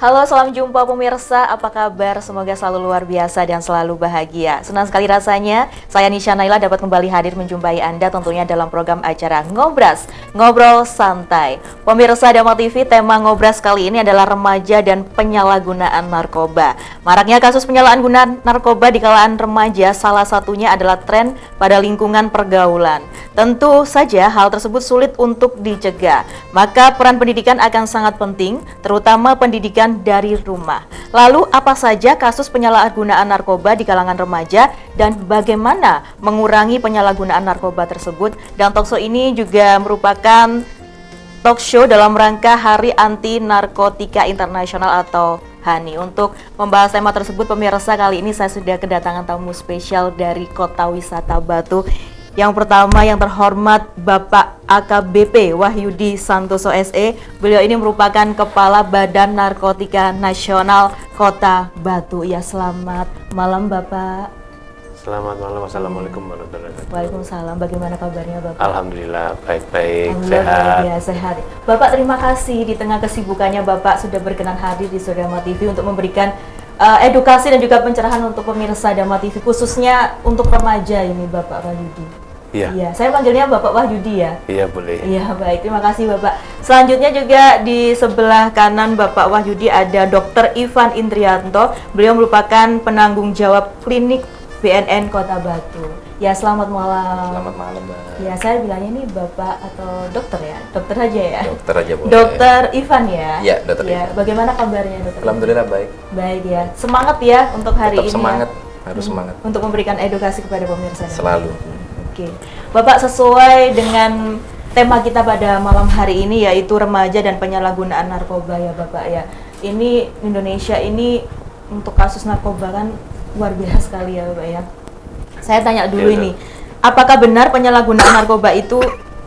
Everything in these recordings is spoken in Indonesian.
Halo, salam jumpa pemirsa. Apa kabar? Semoga selalu luar biasa dan selalu bahagia. Senang sekali rasanya saya Nisha Naila dapat kembali hadir menjumpai Anda tentunya dalam program acara Ngobras, Ngobrol Santai. Pemirsa Dama TV, tema Ngobras kali ini adalah remaja dan penyalahgunaan narkoba. Maraknya kasus penyalahgunaan narkoba di kalangan remaja salah satunya adalah tren pada lingkungan pergaulan. Tentu saja hal tersebut sulit untuk dicegah. Maka peran pendidikan akan sangat penting, terutama pendidikan dari rumah. Lalu apa saja kasus penyalahgunaan narkoba di kalangan remaja dan bagaimana mengurangi penyalahgunaan narkoba tersebut? Dan talkshow ini juga merupakan talk show dalam rangka Hari Anti Narkotika Internasional atau HANI. Untuk membahas tema tersebut, pemirsa, kali ini saya sudah kedatangan tamu spesial dari Kota Wisata Batu. Yang pertama, yang terhormat Bapak AKBP Wahyudi Santoso SE. Beliau ini merupakan Kepala Badan Narkotika Nasional Kota Batu. Ya, selamat malam Bapak. Selamat malam, Assalamualaikum warahmatullahi wabarakatuh. Waalaikumsalam, bagaimana kabarnya Bapak? Alhamdulillah, baik-baik, Alhamdulillah, sehat. ya, sehat. Bapak, terima kasih di tengah kesibukannya Bapak sudah berkenan hadir di Dama TV untuk memberikan edukasi dan juga pencerahan untuk pemirsa Dama TV, khususnya untuk remaja ini Bapak Wahyudi. Iya. Iya, saya panggilnya Bapak Wahyudi ya. Iya, boleh. Iya, baik, terima kasih Bapak. Selanjutnya juga di sebelah kanan Bapak Wahyudi ada Dr. Ivan Indrianto. Beliau merupakan penanggung jawab klinik BNN Kota Batu. Ya, selamat malam. Selamat malam, Mbak. Ya, saya bilangnya ini Bapak atau dokter ya? Dokter aja ya? Dokter aja boleh. Dokter Ivan ya? Iya, Dokter Ya, Ivan. bagaimana kabarnya Dokter? Alhamdulillah baik. Baik ya. Semangat ya untuk hari Tetap ini. semangat, Ya. harus semangat. Untuk memberikan edukasi kepada pemirsa. Selalu. Oke. Bapak, sesuai dengan tema kita pada malam hari ini yaitu remaja dan penyalahgunaan narkoba ya Bapak ya. Ini Indonesia ini untuk kasus narkoba kan luar biasa sekali ya Bapak ya. Saya tanya dulu Iya, ini, apakah benar penyalahgunaan narkoba itu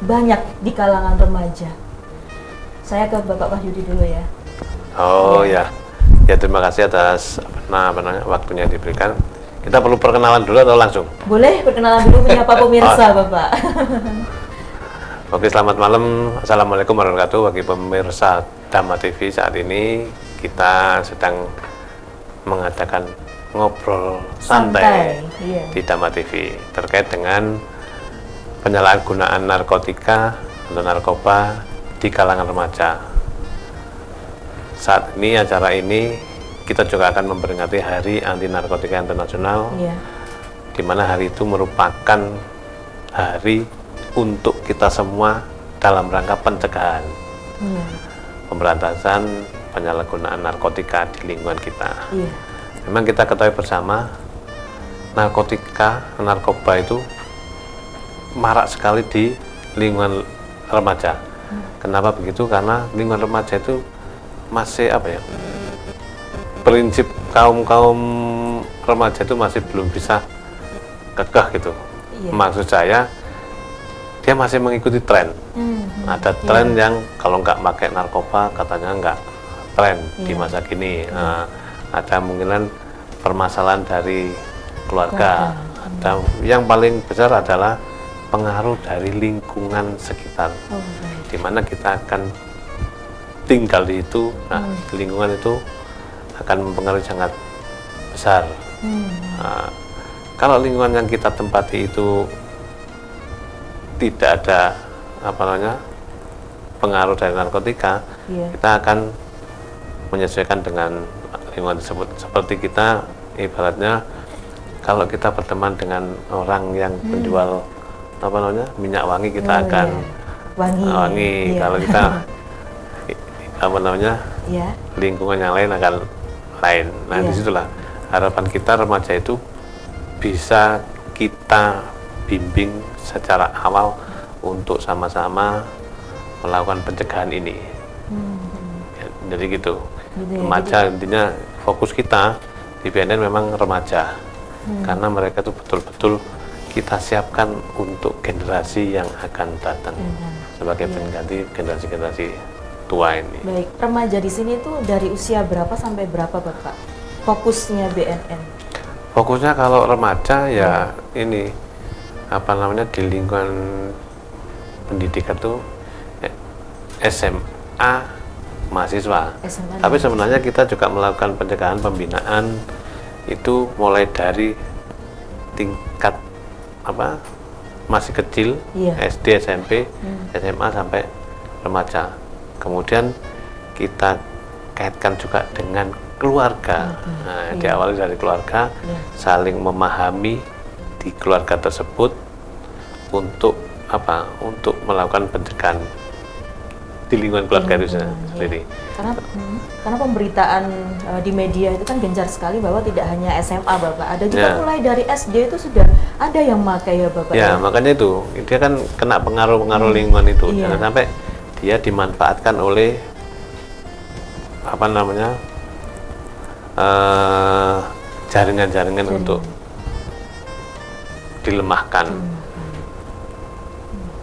banyak di kalangan remaja? Saya ke Bapak Wahyudi dulu ya. Oh ya, ya terima kasih atas waktunya yang diberikan. Kita perlu perkenalan dulu atau langsung? Boleh perkenalan dulu menyapa pemirsa Bapak. Oke, selamat malam. Assalamualaikum warahmatullahi wabarakatuh. Bagi pemirsa Dama TV, saat ini kita sedang mengadakan ngobrol santai, iya. di Dama TV terkait dengan penyalahgunaan narkotika atau narkoba di kalangan remaja. Saat ini acara ini kita juga akan memperingati Hari Anti Narkotika Internasional, Iya. di mana hari itu merupakan hari untuk kita semua dalam rangka pencegahan, Iya. pemberantasan penyalahgunaan narkotika di lingkungan kita. Iya. Memang kita ketahui bersama, narkoba itu marak sekali di lingkungan remaja. Kenapa begitu? Karena lingkungan remaja itu masih prinsip kaum remaja itu masih belum bisa kekeh gitu. Iya. Maksud saya, dia masih mengikuti tren. Ada tren yang kalau nggak pakai narkoba katanya nggak tren di masa kini. Ada mungkinan permasalahan dari keluarga. Ada yang paling besar adalah pengaruh dari lingkungan sekitar, di mana kita akan tinggal di itu. Nah, lingkungan itu akan mempengaruhi sangat besar. Nah, kalau lingkungan yang kita tempati itu tidak ada pengaruh dari narkotika, Iya. kita akan menyesuaikan dengan lingkungan tersebut. Seperti kita ibaratnya kalau kita berteman dengan orang yang menjual minyak wangi, kita akan wangi. Iya. Kalau kita Iya. lingkungan yang lain akan lain. Nah, Iya. disitulah harapan kita remaja itu bisa kita bimbing secara awal untuk sama-sama melakukan pencegahan ini. Ya, jadi gitu. Gitu ya, Remaja intinya fokus kita di BNN memang remaja, karena mereka itu betul-betul kita siapkan untuk generasi yang akan datang sebagai pengganti generasi-generasi tua ini. Baik, remaja di sini tuh dari usia berapa sampai berapa Bapak? Fokusnya BNN. Fokusnya kalau remaja ya ini di lingkungan pendidikan tuh SMA mahasiswa. SMA. Tapi sebenarnya kita juga melakukan pencegahan pembinaan itu mulai dari tingkat apa masih kecil, Iya. SD, SMP, SMA sampai remaja. Kemudian kita kaitkan juga dengan keluarga. Nah, diawali dari keluarga, saling memahami di keluarga tersebut untuk apa? Untuk melakukan pencegahan di lingkungan keluarga itu sendiri. Karena pemberitaan di media itu kan gencar sekali bahwa tidak hanya SMA Bapak, ada juga mulai dari SD itu sudah ada yang pakai ya Bapak. Ya, makanya itu dia kan kena pengaruh lingkungan itu. Iya. Jangan sampai dia dimanfaatkan oleh apa namanya jaringan-jaringan untuk dilemahkan.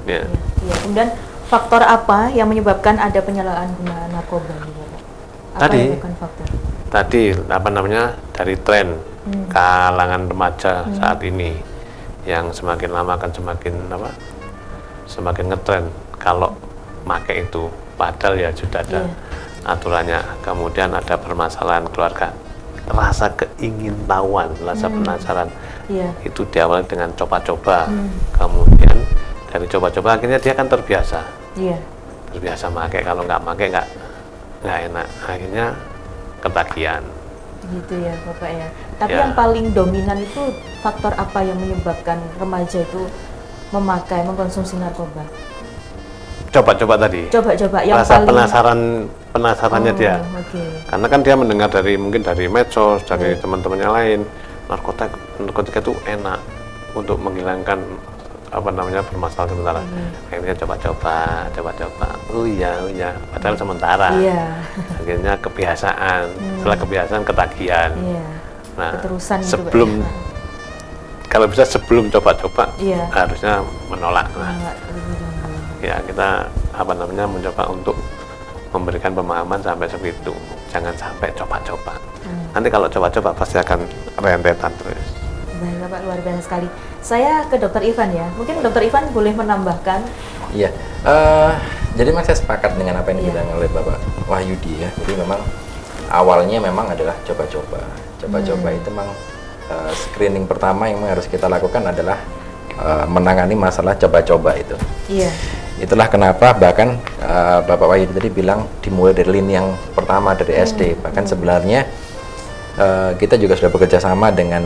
Ya. Iya. Kemudian faktor apa yang menyebabkan ada penyalahgunaan narkoba ini, Bapak? Apa Tadi, yang bukan faktor? Tadi apa namanya dari tren kalangan remaja saat ini yang semakin lama akan semakin ngetren kalau pakai itu, padahal ya sudah ada aturannya. Kemudian ada permasalahan keluarga, rasa keingintahuan, rasa penasaran, itu diawali dengan coba-coba. Kemudian dari coba-coba akhirnya dia kan terbiasa. Terbiasa pakai, kalau nggak pakai nggak enak, akhirnya ketagihan. Gitu ya Bapak ya. Tapi yang paling dominan itu faktor apa yang menyebabkan remaja itu mengkonsumsi narkoba? Coba-coba tadi. Coba-coba yang rasa paling penasarannya dia. Karena kan dia mendengar mungkin dari medsos, dari teman-temannya lain, narkotika itu enak untuk menghilangkan apa namanya permasalahan sementara. Akhirnya coba-coba. Oh iya, padahal sementara. Akhirnya kebiasaan. Setelah kebiasaan ketagihan. Nah, sebelum kalau bisa sebelum coba-coba harusnya menolak. Ya, kita apa namanya mencoba untuk memberikan pemahaman sampai seperti itu. Jangan sampai coba-coba. Nanti kalau coba-coba pasti akan rentetan terus. Baik Bapak, luar biasa sekali. Saya ke Dokter Ivan ya. Mungkin Dokter Ivan boleh menambahkan. Iya. Jadi memang saya sepakat dengan apa yang dibilang oleh Bapak Wahyudi ya. Jadi memang awalnya memang adalah coba-coba. Coba-coba itu memang screening pertama yang harus kita lakukan adalah menangani masalah coba-coba itu. Itulah kenapa bahkan Bapak Wahyudi tadi bilang dimulai dari lini yang pertama dari SD. Bahkan sebenarnya kita juga sudah bekerja sama dengan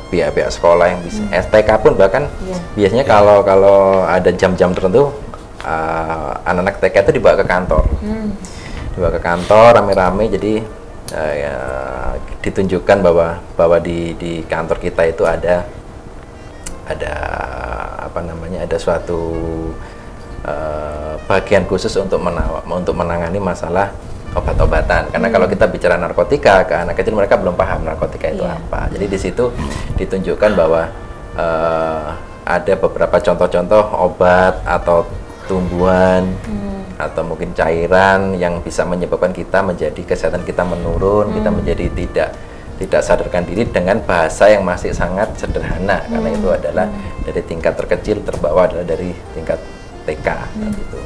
pihak-pihak sekolah yang bisa STK pun bahkan biasanya kalau ada jam-jam tertentu anak-anak TK itu dibawa ke kantor rame-rame. Jadi ditunjukkan bahwa di kantor kita itu ada apa namanya, ada suatu bagian khusus untuk menangani masalah obat-obatan. Karena kalau kita bicara narkotika ke anak kecil, mereka belum paham narkotika itu apa. Jadi di situ ditunjukkan bahwa ada beberapa contoh-contoh obat atau tumbuhan atau mungkin cairan yang bisa menyebabkan kesehatan kita menurun, kita menjadi tidak sadarkan diri dengan bahasa yang masih sangat sederhana. Karena itu adalah dari tingkat terkecil terbawa adalah dari tingkat TK gitu.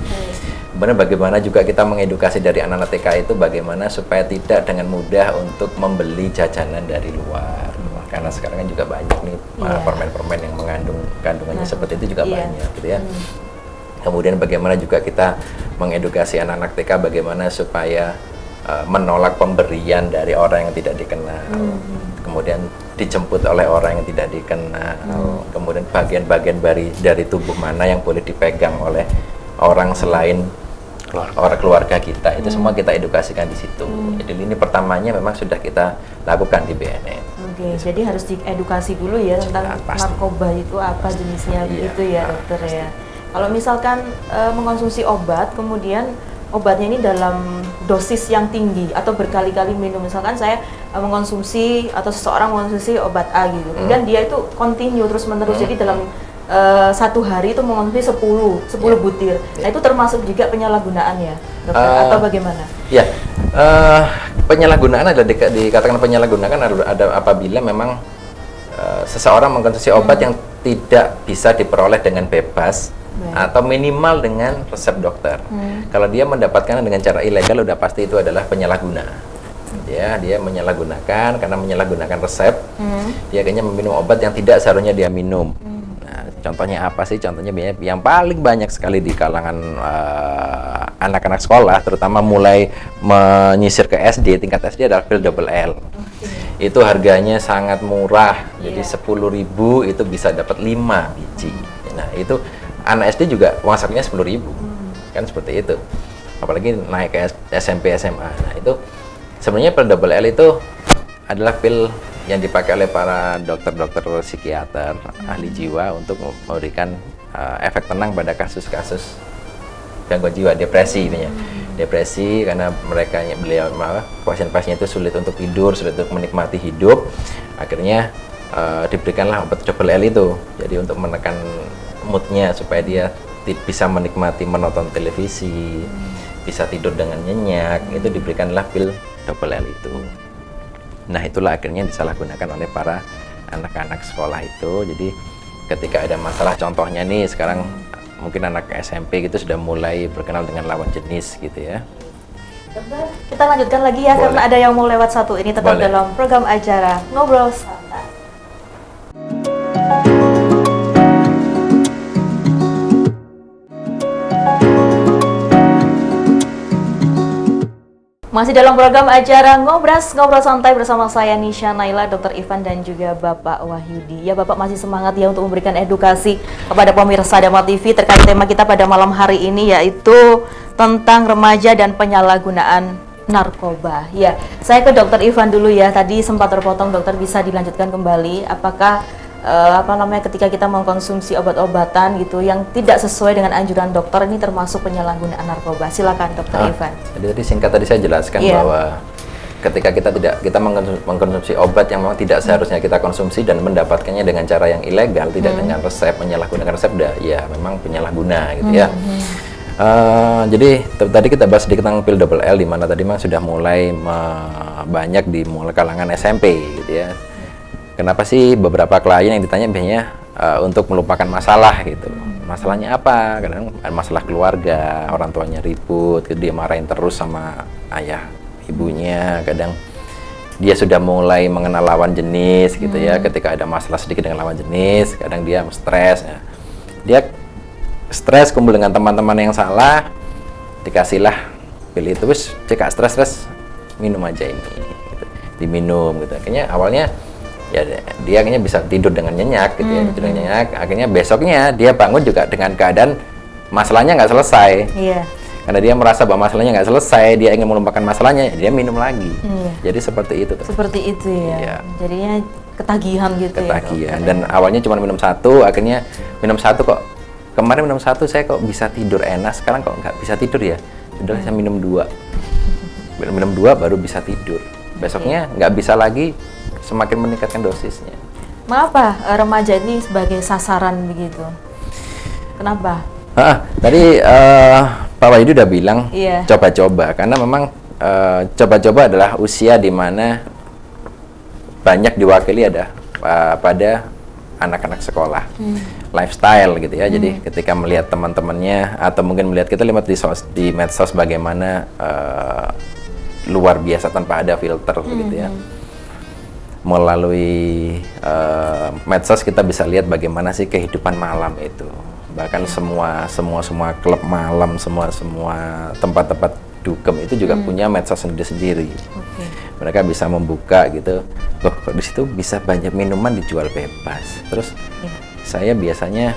Kemudian bagaimana juga kita mengedukasi dari anak-anak TK itu bagaimana supaya tidak dengan mudah untuk membeli jajanan dari luar. Karena sekarang kan juga banyak nih permen-permen yang kandungannya seperti itu juga banyak gitu ya. Kemudian bagaimana juga kita mengedukasi anak-anak TK bagaimana supaya menolak pemberian dari orang yang tidak dikenal. Kemudian dijemput oleh orang yang tidak dikenal. Kemudian bagian-bagian dari tubuh mana yang boleh dipegang oleh orang selain orang keluarga kita. Itu semua kita edukasikan di situ. Jadi ini pertamanya memang sudah kita lakukan di BNN. Jadi harus diedukasi dulu ya tentang narkoba itu apa jenisnya begitu ya dokter ya. Kalau misalkan mengkonsumsi obat, kemudian obatnya ini dalam dosis yang tinggi atau berkali-kali minum, misalkan saya mengkonsumsi atau seseorang mengkonsumsi obat A gitu, kemudian dia itu continue terus-menerus, jadi dalam satu hari itu mengkonsumsi 10 butir. Nah itu termasuk juga penyalahgunaan ya dokter atau bagaimana? Ya, penyalahgunaan adalah dikatakan penyalahgunaan ada apabila memang seseorang mengkonsumsi obat yang tidak bisa diperoleh dengan bebas atau minimal dengan resep dokter. Kalau dia mendapatkan dengan cara ilegal, udah pasti itu adalah penyalahguna. Ya, dia menyalahgunakan, karena menyalahgunakan resep, dia akhirnya meminum obat yang tidak seharusnya dia minum. Nah, contohnya apa sih? Contohnya yang paling banyak sekali di kalangan anak-anak sekolah, terutama mulai menyisir ke SD, tingkat SD adalah pil double L. Itu harganya sangat murah, jadi 10.000 itu bisa dapat 5 biji. Nah, itu anak SD juga uang sakunya 10.000, kan seperti itu. Apalagi naik ke SMP, SMA. Nah, itu sebenarnya pil double L itu adalah pil yang dipakai oleh para dokter-dokter psikiater, ahli jiwa untuk memberikan efek tenang pada kasus-kasus gangguan jiwa, depresi ini ya. Depresi karena pasien-pasien itu sulit untuk tidur, sulit untuk menikmati hidup. Akhirnya diberikanlah obat double L itu. Jadi untuk menekan moodnya supaya dia bisa menikmati menonton televisi, bisa tidur dengan nyenyak, itu diberikanlah pil double L itu. Nah, itulah akhirnya disalahgunakan oleh para anak-anak sekolah itu. Jadi ketika ada masalah, contohnya nih sekarang mungkin anak SMP gitu sudah mulai berkenal dengan lawan jenis gitu ya. Kita lanjutkan lagi ya. Boleh. Karena ada yang mau lewat satu ini tetap boleh. Dalam program acara Ngobrol Santai. Masih dalam program acara Ngobrol Santai bersama saya Nisha Naila, Dr. Ivan dan juga Bapak Wahyudi. Ya, Bapak masih semangat ya untuk memberikan edukasi kepada pemirsa Dama TV terkait tema kita pada malam hari ini, yaitu tentang remaja dan penyalahgunaan narkoba. Ya, saya ke Dr. Ivan dulu ya. Tadi sempat terpotong, dokter, bisa dilanjutkan kembali. Apakah ketika kita mengkonsumsi obat-obatan gitu yang tidak sesuai dengan anjuran dokter, ini termasuk penyalahgunaan narkoba? Silakan Dr. Ivan. Jadi singkat tadi saya jelaskan bahwa ketika kita mengkonsumsi obat yang memang tidak seharusnya kita konsumsi dan mendapatkannya dengan cara yang ilegal, tidak dengan resep, menyalahgunakan resep, ya memang penyalahguna gitu ya. Jadi tadi kita bahas sedikit tentang pil double L, di mana tadi memang sudah mulai banyak di mulai kalangan SMP gitu ya. Kenapa sih beberapa klien yang ditanya biasanya untuk melupakan masalah gitu. Masalahnya apa? Kadang masalah keluarga, orang tuanya ribut, dia marahin terus sama ayah ibunya. Kadang dia sudah mulai mengenal lawan jenis gitu ya. Ketika ada masalah sedikit dengan lawan jenis, kadang dia stres ya. Dia stres kumpul dengan teman-teman yang salah, dikasihlah pil itu, wis cek stres minum aja ini gitu. Diminum gitu. Akhirnya awalnya ya dia akhirnya bisa tidur dengan nyenyak gitu ya, tidur dengan nyenyak. Akhirnya besoknya dia bangun juga dengan keadaan masalahnya nggak selesai. Karena dia merasa bahwa masalahnya nggak selesai, dia ingin melupakan masalahnya, dia minum lagi. Jadi seperti itu. Seperti itu ya. Jadinya ketagihan gitu. Ketagihan. Dan awalnya cuma minum satu, akhirnya minum satu kok. Kemarin minum satu saya kok bisa tidur enak, sekarang kok nggak bisa tidur ya. Sudah saya minum 2. Minum 2 baru bisa tidur. Besoknya nggak bisa lagi, semakin meningkatkan dosisnya. Mengapa remaja ini sebagai sasaran begitu? Kenapa? Tadi Pak Wahyudi udah bilang coba-coba, karena memang coba-coba adalah usia di mana banyak diwakili ada pada anak-anak sekolah, lifestyle gitu ya. Jadi ketika melihat teman-temannya atau mungkin melihat kita lihat di medsos bagaimana luar biasa tanpa ada filter gitu ya. Melalui medsos kita bisa lihat bagaimana sih kehidupan malam itu. Bahkan semua klub malam, semua tempat-tempat dugem itu juga punya medsos sendiri-sendiri. Mereka bisa membuka gitu. Loh, kok di situ bisa banyak minuman dijual bebas. Terus saya biasanya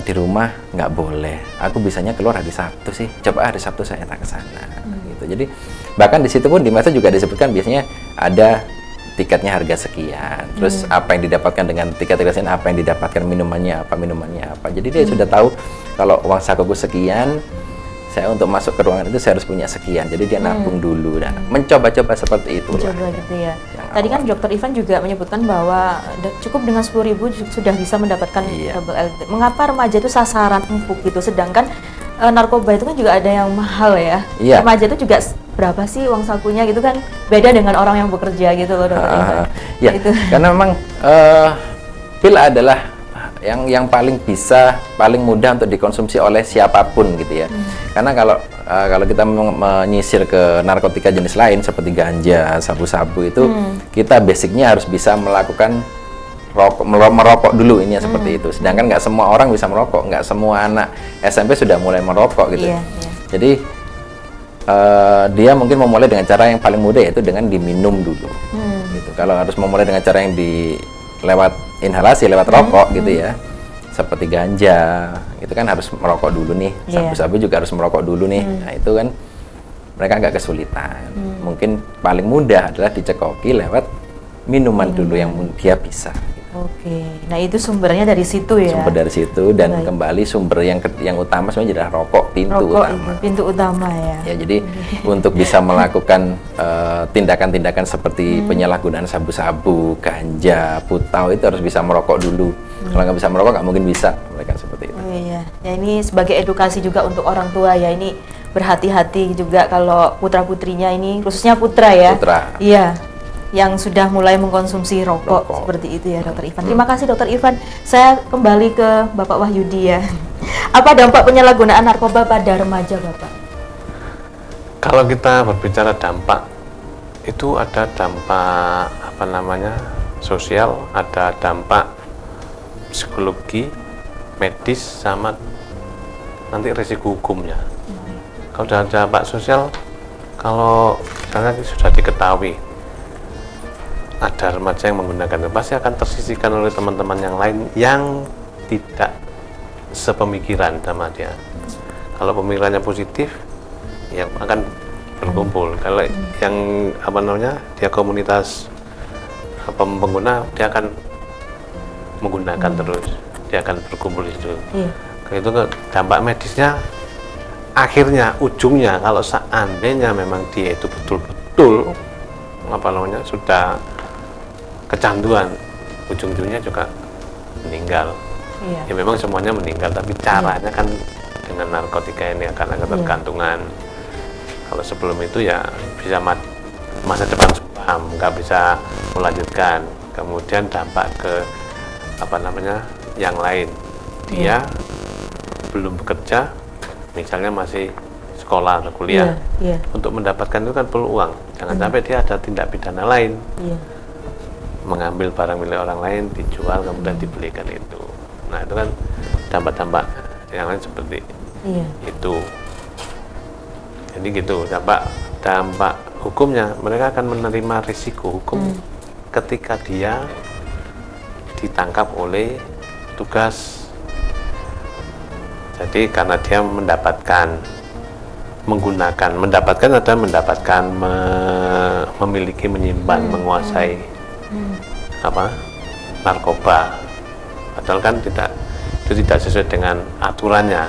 di rumah nggak boleh. Aku bisanya keluar hari Sabtu sih. Coba hari Sabtu saya tak ke sana gitu. Jadi bahkan di situ pun di medsos juga disebutkan biasanya ada tiketnya harga sekian, terus apa yang didapatkan dengan tiket sekian, apa yang didapatkan minumannya apa. Jadi dia sudah tahu kalau uang sakuku sekian, saya untuk masuk ke ruangan itu saya harus punya sekian. Jadi dia nabung dulu dan mencoba-coba seperti itu. Mencoba gitu ya. Tadi kan Dr. Ivan juga menyebutkan bahwa cukup dengan 10.000 sudah bisa mendapatkan double L. Mengapa remaja itu sasaran empuk gitu, sedangkan narkoba itu kan juga ada yang mahal ya. Remaja itu juga berapa sih uang sakunya gitu kan, beda dengan orang yang bekerja gitu loh, Dr. Ivan. Karena memang pil adalah yang paling mudah untuk dikonsumsi oleh siapapun gitu ya. Karena kalau kita menyisir ke narkotika jenis lain seperti ganja, sabu-sabu itu kita basicnya harus bisa melakukan merokok dulu ini ya, seperti itu. Sedangkan nggak semua orang bisa merokok, nggak semua anak SMP sudah mulai merokok gitu. Jadi dia mungkin memulai dengan cara yang paling mudah, yaitu dengan diminum dulu. Gitu. Kalau harus memulai dengan cara yang lewat inhalasi, lewat rokok gitu ya, seperti ganja, itu kan harus merokok dulu nih. Sabu-sabu juga harus merokok dulu nih. Nah itu kan mereka nggak kesulitan. Mungkin paling mudah adalah dicekoki lewat minuman dulu yang dia bisa. Oke, nah itu sumbernya dari situ ya. Sumber dari situ, dan kembali sumber yang utama sebenarnya adalah rokok, pintu utama ya. Ya, jadi untuk bisa melakukan tindakan-tindakan seperti penyalahgunaan sabu-sabu, ganja, putau itu harus bisa merokok dulu. Kalau nggak bisa merokok nggak mungkin bisa mereka seperti itu. Oh iya, ya ini sebagai edukasi juga untuk orang tua ya, ini berhati-hati juga kalau putra-putrinya ini, khususnya putra ya. Putra. Iya. Yang sudah mulai mengkonsumsi rokok. Seperti itu ya Dokter Ivan. Terima kasih Dokter Ivan. Saya kembali ke Bapak Wahyudi ya. Apa dampak penyalahgunaan narkoba pada remaja Bapak? Kalau kita berbicara dampak, itu ada dampak sosial, ada dampak psikologi, medis, sama nanti risiko hukumnya. Kalau ada dampak sosial, kalau misalnya sudah diketahui ada remaja yang menggunakan itu, pasti akan tersisihkan oleh teman-teman yang lain yang tidak sepemikiran sama dia. Kalau pemikirannya positif, ya akan berkumpul. Kalau yang dia komunitas pengguna, dia akan menggunakan terus, dia akan berkumpul di situ. Kalau itu dampak medisnya, akhirnya ujungnya kalau seandainya memang dia itu betul-betul sudah kecanduan, ujung-ujungnya juga meninggal. Ya memang semuanya meninggal, tapi caranya kan dengan narkotika ini akan ada ketergantungan. Kalau sebelum itu ya bisa masa depan suram, nggak bisa melanjutkan. Kemudian dampak ke yang lain, dia belum bekerja, misalnya masih sekolah atau kuliah, untuk mendapatkan itu kan perlu uang. Jangan sampai dia ada tindak pidana lain, mengambil barang milik orang lain, dijual, kemudian dibelikan itu. Nah itu kan dampak-dampak yang lain seperti itu. Jadi gitu, dampak hukumnya, mereka akan menerima risiko hukum ketika dia ditangkap oleh tugas. Jadi karena dia memiliki, menyimpan, menguasai narkoba, padahal kan itu tidak sesuai dengan aturannya.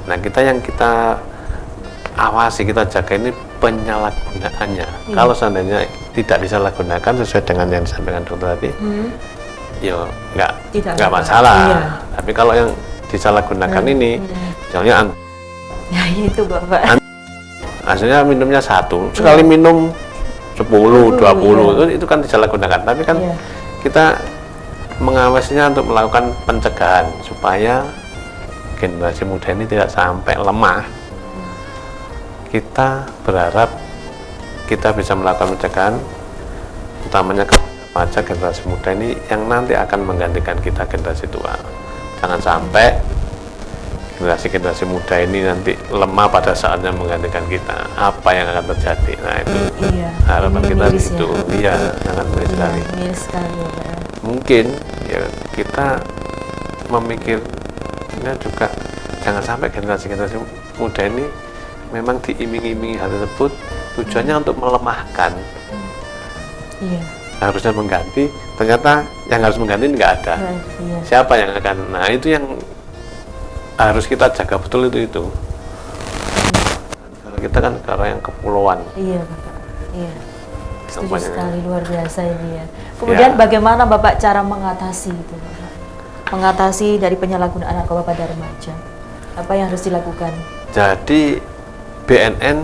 Nah yang kita awasi, kita jaga ini penyalahgunaannya. Kalau seandainya tidak disalahgunakan sesuai dengan yang disampaikan dokter tadi, ya nggak masalah. Tapi kalau yang disalahgunakan ini, misalnya itu Bapak, hasilnya minumnya 1, sekali minum 10, 20, itu kan disalahgunakan. Tapi kan kita mengawasinya untuk melakukan pencegahan supaya generasi muda ini tidak sampai lemah. Kita berharap kita bisa melakukan pencegahan, utamanya kepada generasi muda ini yang nanti akan menggantikan kita generasi tua. Jangan sampai generasi muda ini nanti lemah pada saatnya menggantikan kita. Apa yang akan terjadi? Nah itu harapan kita itu. Sangat miris sekali. Mungkin ya kita memikirnya juga jangan sampai generasi muda ini memang diiming-imingi hal tersebut, tujuannya untuk melemahkan. Harusnya mengganti, ternyata yang harus mengganti nggak ada. Siapa yang akan? Nah itu yang harus kita jaga betul itu. Kalau kita kan negara yang kepulauan. Bapak. Setuju sekali, luar biasa ini ya. Kemudian bagaimana Bapak cara mengatasi itu, Bapak? Mengatasi dari penyalahgunaan narkoba pada remaja. Apa yang harus dilakukan? Jadi BNN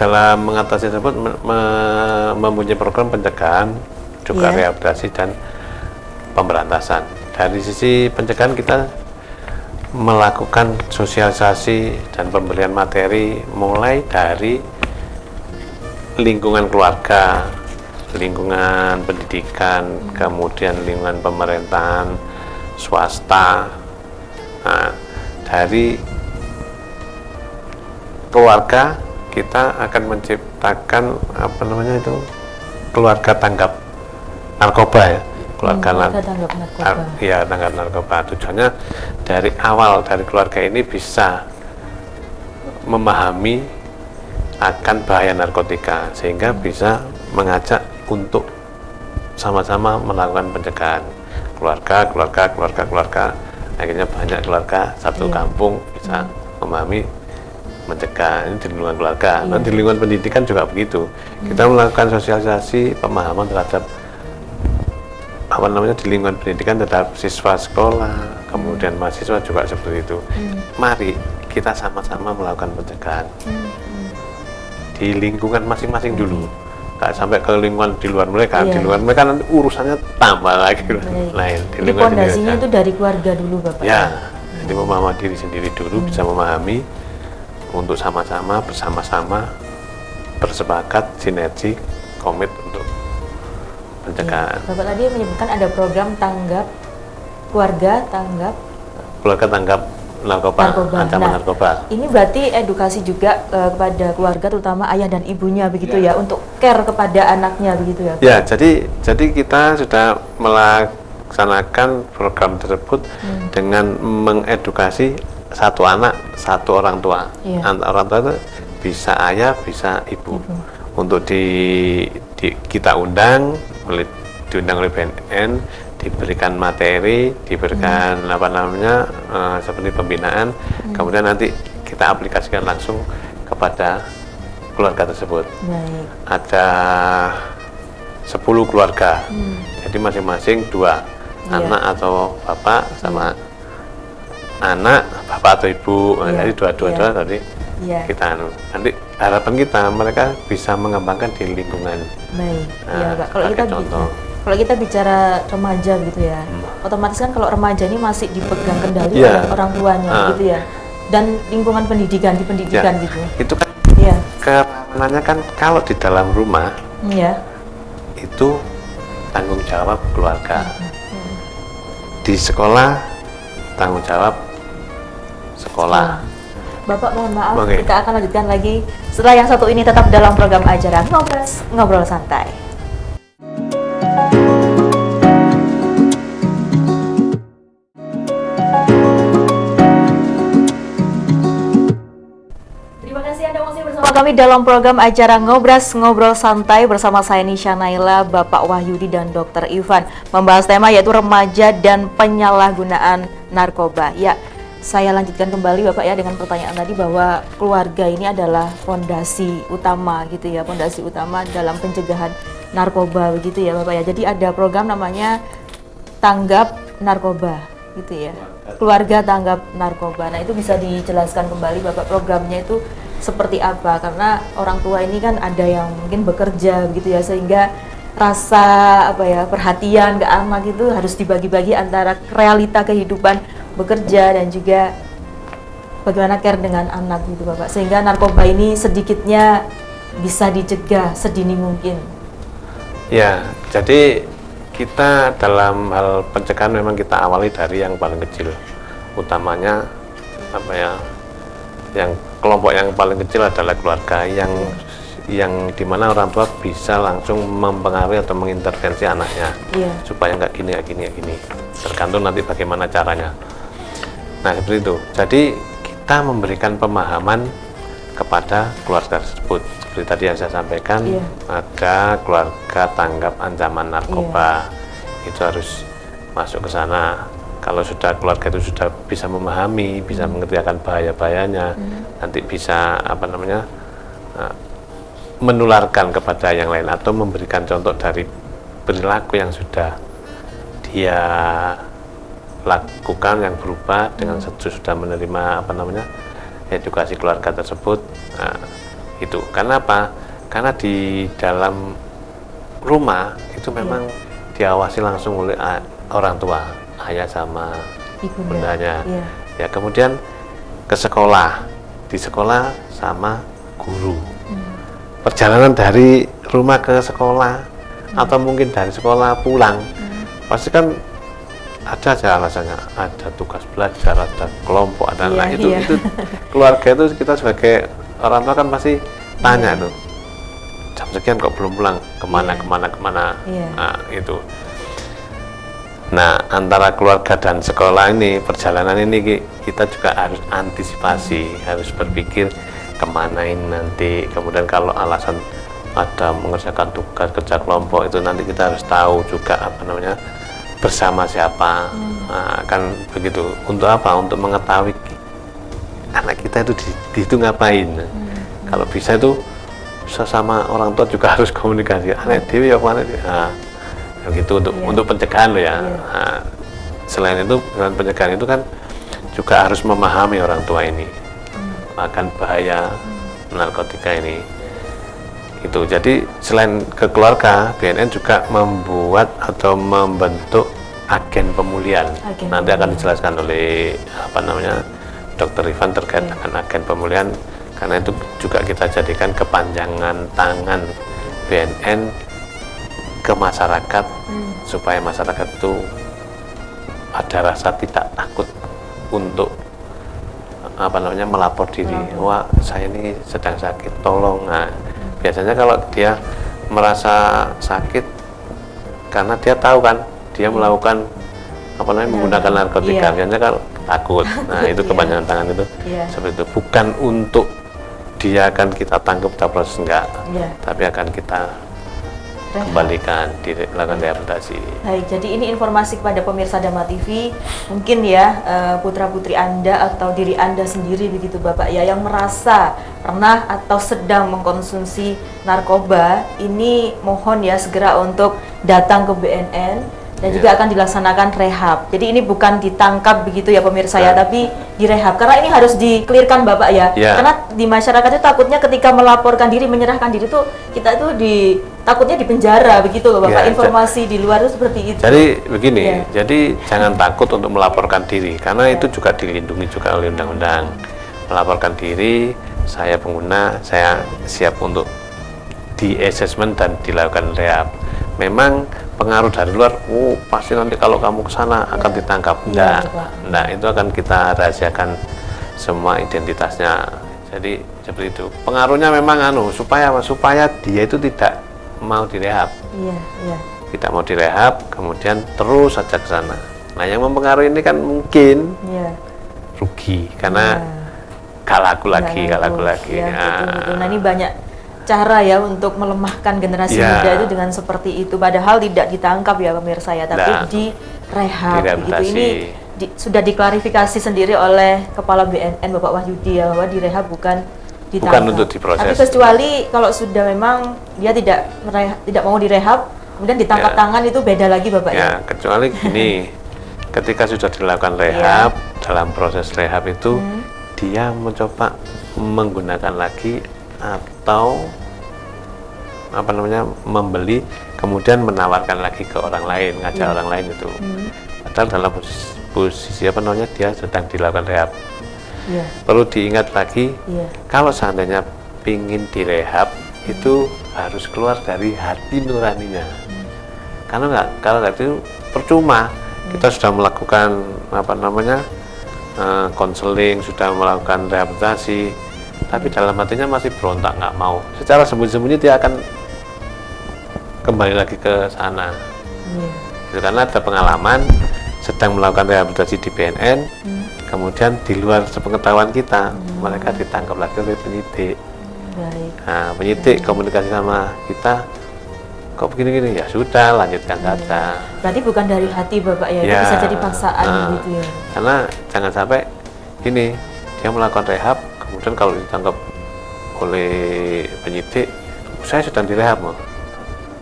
dalam mengatasi tersebut mempunyai program pencegahan, juga rehabilitasi dan pemberantasan. dari sisi pencegahan kita melakukan sosialisasi dan pemberian materi mulai dari lingkungan keluarga, lingkungan pendidikan, kemudian lingkungan pemerintahan, swasta. Nah, dari keluarga kita akan menciptakan keluarga tanggap narkoba ya. Keluarga tanggap narkoba. Ya, tanggap narkoba. Tujuannya dari awal dari keluarga ini bisa memahami akan bahaya narkotika sehingga bisa mengajak untuk sama-sama melakukan pencegahan. Keluarga, akhirnya banyak keluarga satu kampung bisa memahami mencegah. Ini di lingkungan keluarga. Nah, di lingkungan pendidikan juga begitu. Kita melakukan sosialisasi pemahaman terhadap di lingkungan pendidikan terhadap siswa sekolah, kemudian mahasiswa juga seperti itu. Mari kita sama-sama melakukan pencegahan di lingkungan masing-masing dulu. Nggak sampai ke lingkungan di luar mereka. Di luar mereka nanti urusannya tambah lagi lain. Jadi fondasinya itu dari keluarga dulu, Bapak. Ya, jadi memahami diri sendiri dulu, bisa memahami untuk sama-sama bersama-sama bersepakat sinergi komit untuk pencegahan. Bapak tadi menyebutkan ada program keluarga tanggap narkoba. Ancaman narkoba. Ini berarti edukasi juga kepada keluarga, terutama ayah dan ibunya begitu ya, untuk care kepada anaknya begitu ya. Ya, jadi kita sudah melaksanakan program tersebut dengan mengedukasi satu anak, satu orang tua. Orang tua itu bisa ayah, bisa ibu. Untuk kita diundang oleh BNN, diberikan materi, diberikan seperti pembinaan, kemudian nanti kita aplikasikan langsung kepada keluarga tersebut. Ada 10 keluarga, jadi masing-masing 2 anak atau bapak sama anak, bapak atau ibu, jadi dua-dua tadi kita nanti harapan kita mereka bisa mengembangkan di lingkungan. Pak. Kalau kita bicara remaja gitu ya, otomatis kan kalau remaja ini masih dipegang kendali oleh orang tuanya gitu ya, dan lingkungan pendidikan di pendidikan gitu. Itu kan kerananya kan kalau di dalam rumah itu tanggung jawab keluarga, di sekolah tanggung jawab sekolah. Bapak mohon maaf, kita akan lanjutkan lagi setelah yang satu ini, tetap dalam program acara Ngobrol Santai. Terima kasih Anda masih bersama kami dalam program acara Ngobrol Santai bersama saya Nisha Naila, Bapak Wahyudi dan Dr. Ivan, membahas tema yaitu remaja dan penyalahgunaan narkoba. Ya, saya lanjutkan kembali Bapak ya dengan pertanyaan tadi bahwa keluarga ini adalah fondasi utama gitu ya, fondasi utama dalam pencegahan narkoba begitu ya Bapak ya. Jadi ada program namanya Tanggap Narkoba gitu ya, Keluarga Tanggap Narkoba. Nah, itu bisa dijelaskan kembali Bapak programnya itu seperti apa, karena orang tua ini kan ada yang mungkin bekerja begitu ya, sehingga rasa perhatian ke anak itu harus dibagi-bagi antara realita kehidupan bekerja dan juga bagaimana care dengan anak gitu Bapak, sehingga narkoba ini sedikitnya bisa dicegah sedini mungkin. Ya, jadi kita dalam hal pencegahan memang kita awali dari yang paling kecil, utamanya yang kelompok yang paling kecil adalah keluarga, yang dimana orang tua bisa langsung mempengaruhi atau mengintervensi anaknya supaya nggak gini, tergantung nanti bagaimana caranya. Nah, seperti itu. Jadi kita memberikan pemahaman kepada keluarga tersebut. Seperti tadi yang saya sampaikan, ada keluarga tanggap ancaman narkoba. Itu harus masuk ke sana. Kalau sudah keluarga itu sudah bisa memahami, bisa mengerti akan bahaya-bahayanya, nanti bisa menularkan kepada yang lain atau memberikan contoh dari perilaku yang sudah dia lakukan yang berubah dengan sudah menerima edukasi keluarga tersebut. Nah, itu karena apa? Karena di dalam rumah itu memang diawasi langsung oleh orang tua, ayah sama Ibunda. bundanya. Iya. Ya kemudian ke sekolah, di sekolah sama guru. Perjalanan dari rumah ke sekolah atau mungkin dari sekolah pulang, pasti kan ada aja alasannya, ada tugas belajar, ada kelompok, ada Iya, nah itu iya. itu keluarga itu kita sebagai orang tua kan pasti tanya tuh, jam sekian kok belum pulang, kemana Iya. kemana. Iya. Nah itu. Nah, antara keluarga dan sekolah ini, perjalanan ini kita juga harus antisipasi, harus berpikir kemana ini nanti. Kemudian kalau alasan ada mengerjakan tugas kerja kelompok itu nanti kita harus tahu juga apa namanya bersama siapa. Nah, kan begitu. Untuk apa? Untuk mengetahui anak kita itu di itu ngapain. Kalau bisa itu sesama orang tua juga harus komunikasi. Anak dewi ya mana dia. Nah, gitu untuk pencegahan loh ya. Nah, selain itu dengan pencegahan itu kan juga harus memahami orang tua ini akan bahaya narkotika ini. Itu jadi selain ke keluarga, BNN juga membuat atau membentuk agen pemulihan. Nanti akan dijelaskan oleh apa namanya Dr. Ivan terkait dengan agen pemulihan, karena itu juga kita jadikan kepanjangan tangan BNN ke masyarakat supaya masyarakat itu ada rasa tidak takut untuk apa namanya melapor diri. Wah, saya ini sedang sakit, tolong. Nah, biasanya kalau dia merasa sakit karena dia tahu kan dia melakukan apa namanya menggunakan narkotika, biasanya kan takut. Nah, itu kepanjangan tangan itu seperti itu, bukan untuk dia akan kita tangkap, kita proses enggak, tapi akan kita kembalikan, dilakukan rehabilitasi. Baik, jadi ini informasi kepada pemirsa Dhamma TV, mungkin ya putra-putri Anda atau diri Anda sendiri begitu Bapak ya, yang merasa pernah atau sedang mengkonsumsi narkoba, ini mohon ya segera untuk datang ke BNN dan juga akan dilaksanakan rehab. Jadi ini bukan ditangkap begitu ya pemirsa ya, tapi direhab. Karena ini harus dikelirkan Bapak ya. Karena di masyarakat itu takutnya ketika melaporkan diri, menyerahkan diri itu kita itu takutnya di penjara begitu loh Bapak. Informasi di luar itu seperti itu. Jadi begini, jadi jangan takut untuk melaporkan diri, karena itu juga dilindungi juga oleh undang-undang. Melaporkan diri, saya pengguna, saya siap untuk di-assessment dan dilakukan rehab. Memang pengaruh dari luar, pasti nanti kalau kamu ke sana akan ditangkap. Enggak, itu akan kita rahasiakan semua identitasnya. Jadi seperti itu. Pengaruhnya memang supaya dia itu tidak mau direhab. Tidak mau direhab, kemudian terus saja ke sana. Nah, yang mempengaruhi ini kan mungkin rugi karena gak laku lagi. Betul. Nah, ini banyak cara ya untuk melemahkan generasi muda itu dengan seperti itu, padahal tidak ditangkap ya pemirsa ya, tapi direhab gitu. Ini sudah diklarifikasi sendiri oleh Kepala BNN Bapak Wahyudi ya, bahwa direhab bukan ditangkap. Bukan untuk diproses. Tapi kecuali kalau sudah memang dia tidak mau direhab, kemudian ditangkap tangan, itu beda lagi Bapak ya. Kecuali gini, ketika sudah dilakukan rehab, dalam proses rehab itu dia mencoba menggunakan lagi atau apa namanya membeli, kemudian menawarkan lagi ke orang lain, ngajak orang lain itu. Padahal dalam posisi apa namanya dia sedang dilakukan rehab. Perlu diingat lagi, kalau seandainya pingin direhab itu harus keluar dari hati nuraninya. Karena kalau nggak itu percuma. Kita sudah melakukan apa namanya konseling, sudah melakukan rehabilitasi, tapi dalam hatinya masih berontak, nggak mau. Secara sembunyi-sembunyi dia akan kembali lagi ke sana. Itu karena ada pengalaman sedang melakukan rehabilitasi di BNN, kemudian di luar sepengetahuan kita, mereka ditangkap lagi oleh penyidik. Nah, penyidik komunikasi sama kita, kok begini-gini, ya sudah lanjutkan saja. Berarti bukan dari hati Bapak ya, itu bisa jadi paksaan gitu ya. Karena jangan sampai gini, dia melakukan rehab, kemudian kalau ditangkap oleh penyidik, saya sedang direhab,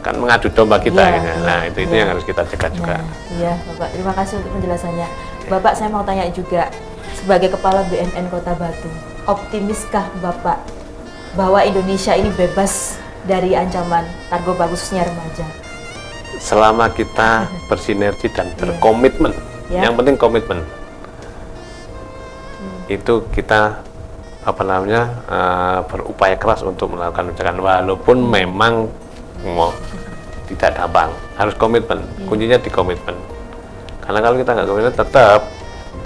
kan mengadu domba kita. Nah, itu yang harus kita cegah juga. Iya Bapak, terima kasih untuk penjelasannya. Bapak, saya mau tanya juga, sebagai Kepala BNN Kota Batu, optimiskah Bapak bahwa Indonesia ini bebas dari ancaman narkoba khususnya remaja? Selama kita bersinergi dan berkomitmen Ya. Yang penting komitmen. Itu kita berupaya keras untuk melakukan pencegahan walaupun memang tidak gampang. Harus komitmen. Kuncinya di komitmen. Karena kalau kita nggak komitmen tetap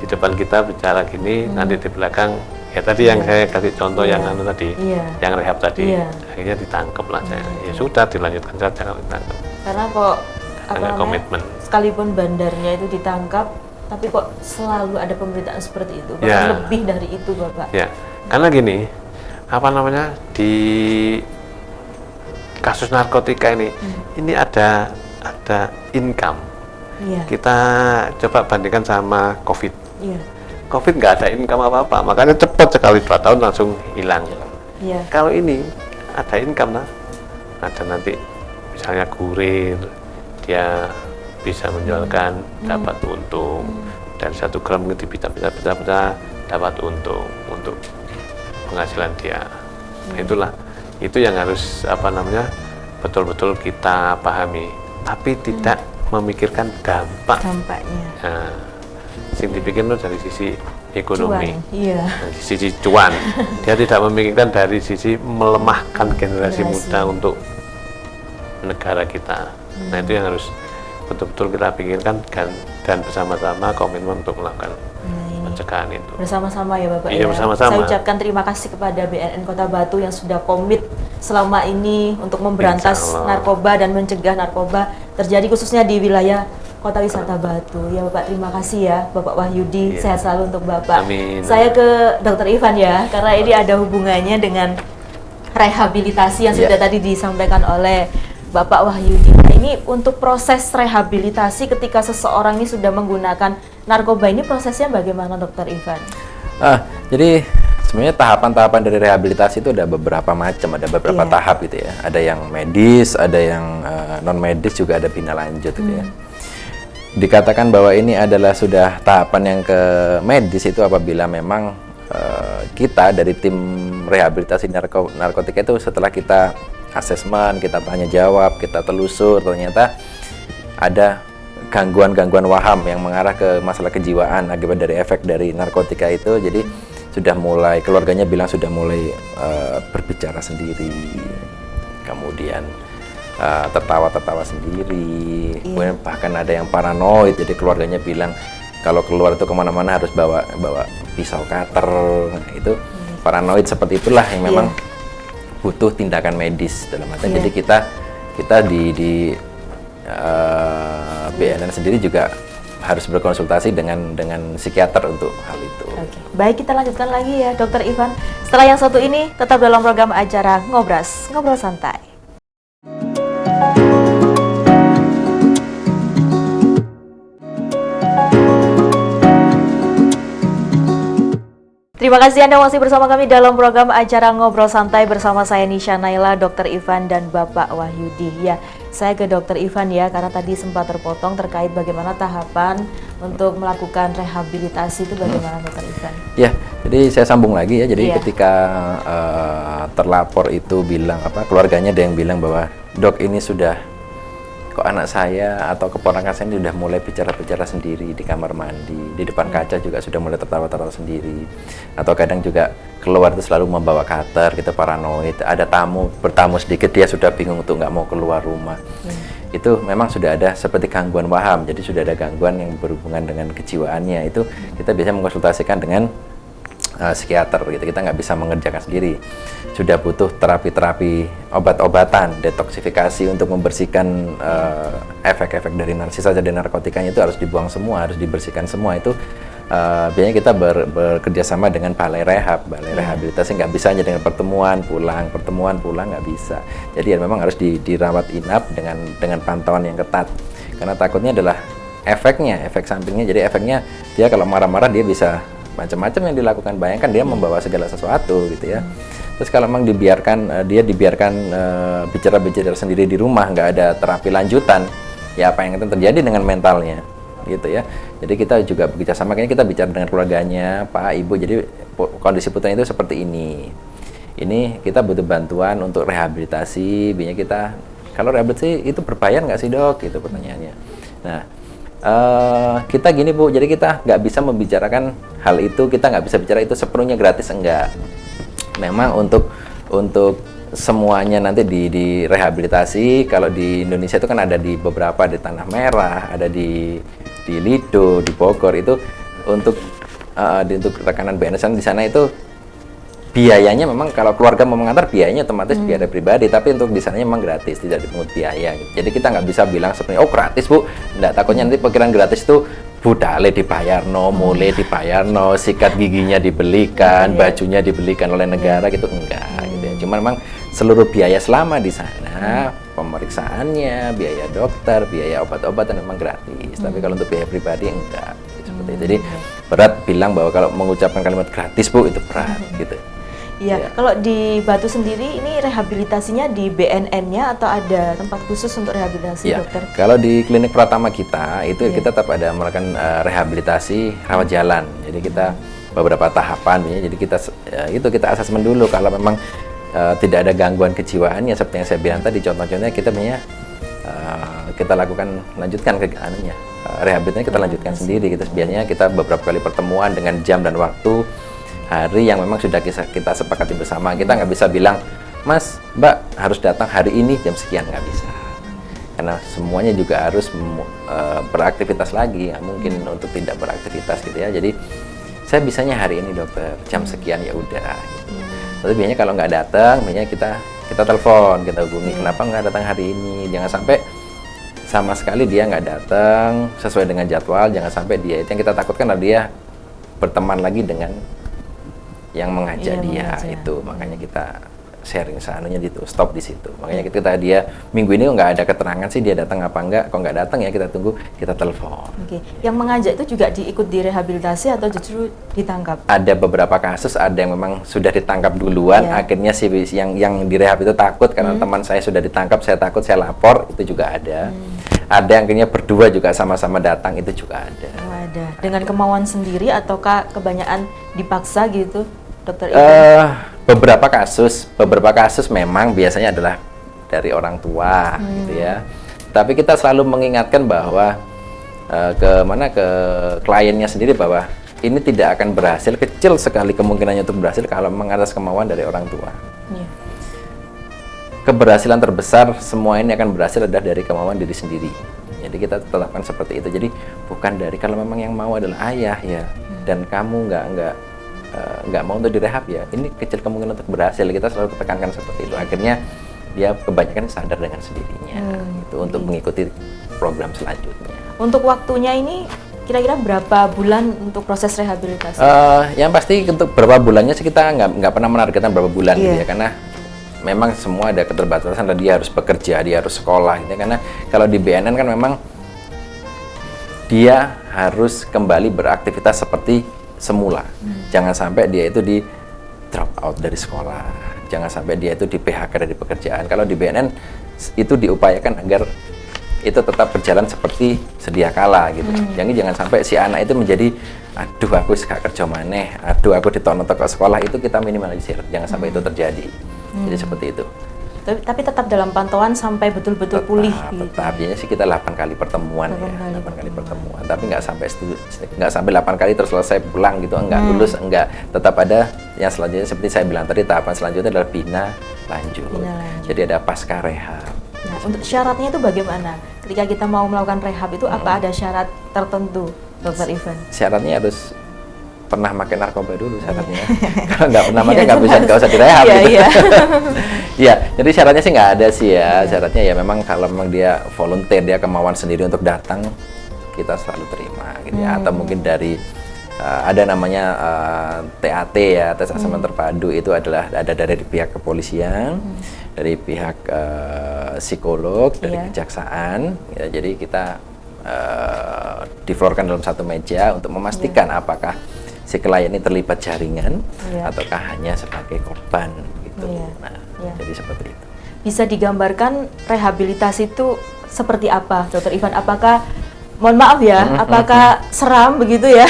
di depan kita bicara gini, nanti di belakang ya tadi yang saya kasih contoh yang tadi, yang rehab tadi, akhirnya ditangkap lah saya. Ya sudah dilanjutkan saja kalau ditangkap. Karena kok komitmen. Sekalipun bandarnya itu ditangkap, tapi kok selalu ada pemberitaan seperti itu, bahkan lebih dari itu, Bapak. Ya, karena gini, di kasus narkotika ini ada income. Kita coba bandingkan sama COVID. COVID nggak ada income apa-apa, makanya cepat sekali 2 tahun langsung hilang. Kalau ini ada income lah, ada nanti misalnya kurir, dia bisa menjualkan dapat untung dari 1 gram itu bisa dapat untung untuk penghasilan dia. Nah, itu yang harus betul-betul kita pahami, tapi tidak memikirkan dampaknya. Nah, yang dipikir itu dari sisi ekonomi, dari sisi cuan. Dia tidak memikirkan dari sisi melemahkan generasi muda untuk negara kita. Nah, itu yang harus betul-betul kita pikirkan dan bersama-sama komitmen untuk melakukan pencegahan itu. Bersama-sama ya Bapak. Iya, bersama-sama. Saya ucapkan terima kasih kepada BNN Kota Batu yang sudah komit selama ini untuk memberantas narkoba dan mencegah narkoba terjadi khususnya di wilayah Kota Wisata Batu. Ya Bapak, terima kasih ya Bapak Wahyudi. Sehat selalu untuk Bapak. Amin. Saya ke Dr. Ivan ya, karena ini ada hubungannya dengan rehabilitasi yang sudah tadi disampaikan oleh Bapak Wahyudi. Nah, ini untuk proses rehabilitasi ketika seseorang ini sudah menggunakan narkoba ini prosesnya bagaimana, Dr. Ivan? Jadi sebenarnya tahapan-tahapan dari rehabilitasi itu ada beberapa macam, ada beberapa tahap gitu ya. Ada yang medis, ada yang non medis, juga ada bina lanjut gitu ya. Dikatakan bahwa ini adalah sudah tahapan yang ke medis itu apabila memang kita dari tim rehabilitasi narkotika itu setelah kita asesmen, kita tanya jawab, kita telusur, ternyata ada gangguan-gangguan waham yang mengarah ke masalah kejiwaan akibat dari efek dari narkotika itu. Jadi sudah mulai, keluarganya bilang sudah mulai berbicara sendiri, kemudian tertawa-tertawa sendiri, kemudian bahkan ada yang paranoid. Jadi keluarganya bilang kalau keluar itu kemana-mana harus bawa pisau cutter. Nah, itu paranoid seperti itulah yang memang butuh tindakan medis dalam artian. Jadi kita di BNN sendiri juga harus berkonsultasi dengan psikiater untuk hal itu. Baik, kita lanjutkan lagi ya Dr. Ivan. Setelah yang satu ini tetap dalam program acara Ngobras, Ngobrol Santai. Terima kasih Anda masih bersama kami dalam program acara Ngobrol Santai bersama saya Nisha Naila, Dr. Ivan dan Bapak Wahyudi. Ya, saya ke Dr. Ivan ya, karena tadi sempat terpotong terkait bagaimana tahapan untuk melakukan rehabilitasi itu bagaimana Dr. Ivan? Ya, jadi saya sambung lagi ya. Jadi ketika terlapor itu bilang keluarganya ada yang bilang bahwa dok ini sudah kok anak saya atau keponakan saya ini sudah mulai bicara-bicara sendiri di kamar mandi, di depan kaca juga sudah mulai tertawa-tawa sendiri, atau kadang juga keluar itu selalu membawa cutter, kita paranoid, ada bertamu sedikit dia sudah bingung untuk nggak mau keluar rumah. Itu memang sudah ada seperti gangguan waham, jadi sudah ada gangguan yang berhubungan dengan kejiwaannya. Itu kita bisa mengkonsultasikan dengan psikiater gitu, kita nggak bisa mengerjakan sendiri. Sudah butuh terapi-terapi, obat-obatan, detoksifikasi untuk membersihkan efek-efek dari sisa dari narkotikanya itu harus dibuang semua, harus dibersihkan semua. Itu biasanya kita bekerja sama dengan balai rehabilitasi. Nggak bisa hanya dengan pertemuan pulang nggak bisa. Jadi ya memang harus dirawat inap dengan pantauan yang ketat, karena takutnya adalah efek sampingnya. Jadi efeknya dia kalau marah-marah dia bisa macam-macam yang dilakukan. Bayangkan dia membawa segala sesuatu gitu ya. Terus kalau memang dibiarkan bicara-bicara sendiri di rumah, nggak ada terapi lanjutan, ya apa yang akan terjadi dengan mentalnya gitu ya. Jadi kita juga bekerja sama, kayaknya kita bicara dengan keluarganya, Pak, Ibu. Jadi kondisi putranya itu seperti ini. Ini kita butuh bantuan untuk rehabilitasi. Biasanya kita, kalau rehabilitasi itu berbayar nggak sih dok? Itu pertanyaannya. Nah, Kita gini Bu, jadi kita nggak bisa membicarakan hal itu, kita nggak bisa bicara itu sepenuhnya gratis, enggak. Memang untuk semuanya nanti di rehabilitasi, kalau di Indonesia itu kan ada di beberapa, di Tanah Merah, ada di Lido, di Bogor, itu untuk rekanan BNS di sana itu biayanya memang kalau keluarga mau mengantar biayanya otomatis biaya pribadi, tapi untuk di sana memang gratis, tidak dipungut biaya gitu. Jadi kita nggak bisa bilang sebenarnya oh gratis Bu, nggak, takutnya nanti pikiran gratis itu budale dibayar no, mule dibayar no, sikat giginya dibelikan, bajunya dibelikan oleh negara gitu, enggak gitu ya. Cuma memang seluruh biaya selama di sana, pemeriksaannya, biaya dokter, biaya obat-obatan memang gratis. Tapi kalau untuk biaya pribadi enggak gitu, seperti itu. Jadi berat bilang bahwa kalau mengucapkan kalimat gratis Bu itu berat gitu. Iya, kalau di Batu sendiri ini rehabilitasinya di BNN-nya atau ada tempat khusus untuk rehabilitasi, dokter? Kalau di klinik Pratama kita itu kita tetap ada melakukan rehabilitasi rawat jalan. Jadi kita beberapa tahapan ya. Jadi kita asesmen dulu kalau memang tidak ada gangguan kejiwaan ya, seperti yang saya bilang tadi contoh-contohnya kita kita lanjutkan ke rehabilitasinya kita lanjutkan sendiri. Biasanya kita beberapa kali pertemuan dengan jam dan waktu hari yang memang sudah kita sepakati bersama. Kita nggak bisa bilang, Mas, Mbak harus datang hari ini jam sekian, nggak bisa. Karena semuanya juga harus beraktivitas lagi, nggak mungkin untuk tidak beraktivitas gitu ya. Jadi saya bisanya hari ini dokter, jam sekian ya udah. Gitu. Tapi biasanya kalau nggak datang, biasanya kita telepon, kita hubungi, kenapa nggak datang hari ini? Jangan sampai sama sekali dia nggak datang sesuai dengan jadwal. Jangan sampai dia, itu yang kita takutkan adalah dia berteman lagi dengan yang mengajak itu. Makanya kita sharing seanunya gitu, stop di situ. Makanya kita dia minggu ini nggak ada keterangan sih dia datang apa enggak. Kalau nggak datang ya kita tunggu, kita telepon. Oke. Yang mengajak itu juga diikut direhabilitasi atau justru ditangkap? Ada beberapa kasus, ada yang memang sudah ditangkap duluan, akhirnya si yang direhab itu takut karena teman saya sudah ditangkap, saya takut, saya lapor, itu juga ada. Ada yang akhirnya berdua juga sama-sama datang, itu juga ada. Oh, ada. Dengan kemauan sendiri ataukah kebanyakan dipaksa gitu, dokter? Beberapa kasus memang biasanya adalah dari orang tua gitu ya. Tapi kita selalu mengingatkan bahwa ke kliennya sendiri bahwa ini tidak akan berhasil, kecil sekali kemungkinannya untuk berhasil kalau mengatas kemauan dari orang tua. Keberhasilan terbesar semua ini akan berhasil adalah dari kemauan diri sendiri. Jadi kita tetapkan seperti itu. Jadi bukan dari, kalau memang yang mau adalah ayah ya, dan kamu nggak mau untuk direhab ya, ini kecil kemungkinan untuk berhasil. Kita selalu tekankan seperti itu. Akhirnya dia kebanyakan sadar dengan sendirinya itu untuk mengikuti program selanjutnya. Untuk waktunya ini kira-kira berapa bulan untuk proses rehabilitasi? Yang pasti untuk berapa bulannya sih kita nggak pernah menargetkan berapa bulan gitu ya, karena memang semua ada keterbatasan. Dia harus bekerja, dia harus sekolah gitu. Karena kalau di BNN kan memang dia harus kembali beraktivitas seperti semula. Jangan sampai dia itu di drop out dari sekolah. Jangan sampai dia itu di PHK dari pekerjaan. Kalau di BNN itu diupayakan agar itu tetap berjalan seperti sedia kala gitu. Jadi jangan sampai si anak itu menjadi aduh aku gak kerja maneh, aduh aku ditonton ke sekolah, itu kita minimalisir. Jangan sampai itu terjadi. Jadi seperti itu. Tapi tetap dalam pantauan sampai betul-betul pulih. Tetap, biasanya sih kita 8 kali pertemuan 8 kali pertemuan. Tapi nggak sampai 8 kali terus selesai pulang gitu, enggak lulus, enggak. Tetap ada yang selanjutnya seperti saya bilang tadi, tahapan selanjutnya adalah bina lanjut. Jadi ada pasca rehab. Nah, untuk syaratnya itu bagaimana? Ketika kita mau melakukan rehab itu apa ada syarat tertentu, Dokter Ivan? Syaratnya harus pernah pakai narkoba dulu syaratnya. Kalau nggak pernah pakai nggak usah direhab gitu. Iya, jadi syaratnya sih nggak ada sih ya. Syaratnya ya memang kalau memang dia volunteer, dia kemauan sendiri untuk datang, kita selalu terima gitu ya. Atau mungkin dari ada namanya TAT ya, tes asesmen terpadu, itu adalah ada dari pihak kepolisian, dari pihak psikolog, dari kejaksaan ya. Jadi kita diflorkan dalam satu meja untuk memastikan apakah si klien ini terlibat jaringan ataukah hanya sebagai korban gitu. Jadi seperti itu. Bisa digambarkan rehabilitasi itu seperti apa, Dokter Ivan? Apakah, mohon maaf ya, apakah seram begitu ya,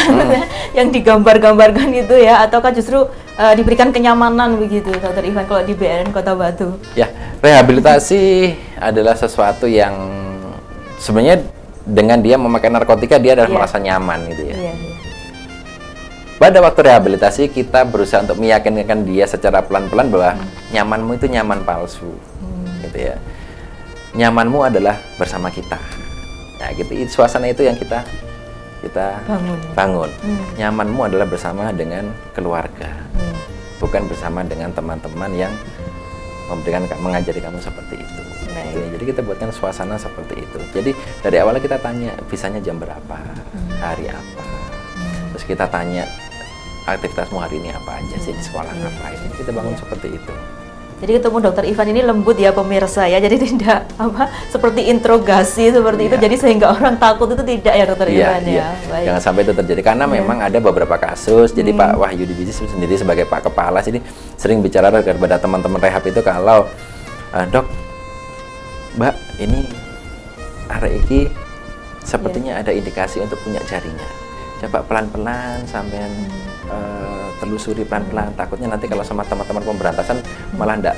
yang digambar-gambarkan itu ya, ataukah justru diberikan kenyamanan begitu, Dokter Ivan, kalau di BNN Kota Batu? Ya, rehabilitasi adalah sesuatu yang sebenarnya dengan dia memakai narkotika dia adalah merasa nyaman gitu ya. Iya, iya. Pada waktu rehabilitasi kita berusaha untuk meyakinkan dia secara pelan-pelan bahwa nyamanmu itu nyaman palsu, gitu ya. Nyamanmu adalah bersama kita. Nah, gitu. Suasana itu yang kita bangun. Nyamanmu adalah bersama dengan keluarga, bukan bersama dengan teman-teman yang mengajari kamu seperti itu. Gitu ya. Jadi kita buatkan suasana seperti itu. Jadi dari awalnya kita tanya bisanya jam berapa, hari apa. Terus kita tanya aktivitasmu hari ini apa aja sih, di sekolah ngapain. Kita bangun seperti itu. Jadi ketemu Dokter Ivan ini lembut ya pemirsa ya, jadi tidak seperti interogasi seperti itu, jadi sehingga orang takut itu tidak ya Dokter Ivan ya. Baik. Jangan sampai itu terjadi karena memang ada beberapa kasus. Jadi Pak Wahyu Divisi sendiri sebagai Pak Kepala sini sering bicara kepada teman-teman rehab itu kalau Dok, Mbak ini arek iki sepertinya ada indikasi untuk punya jaringan. Coba pelan-pelan sampean telusuri pelan-pelan, takutnya nanti kalau sama teman-teman pemberantasan malah enggak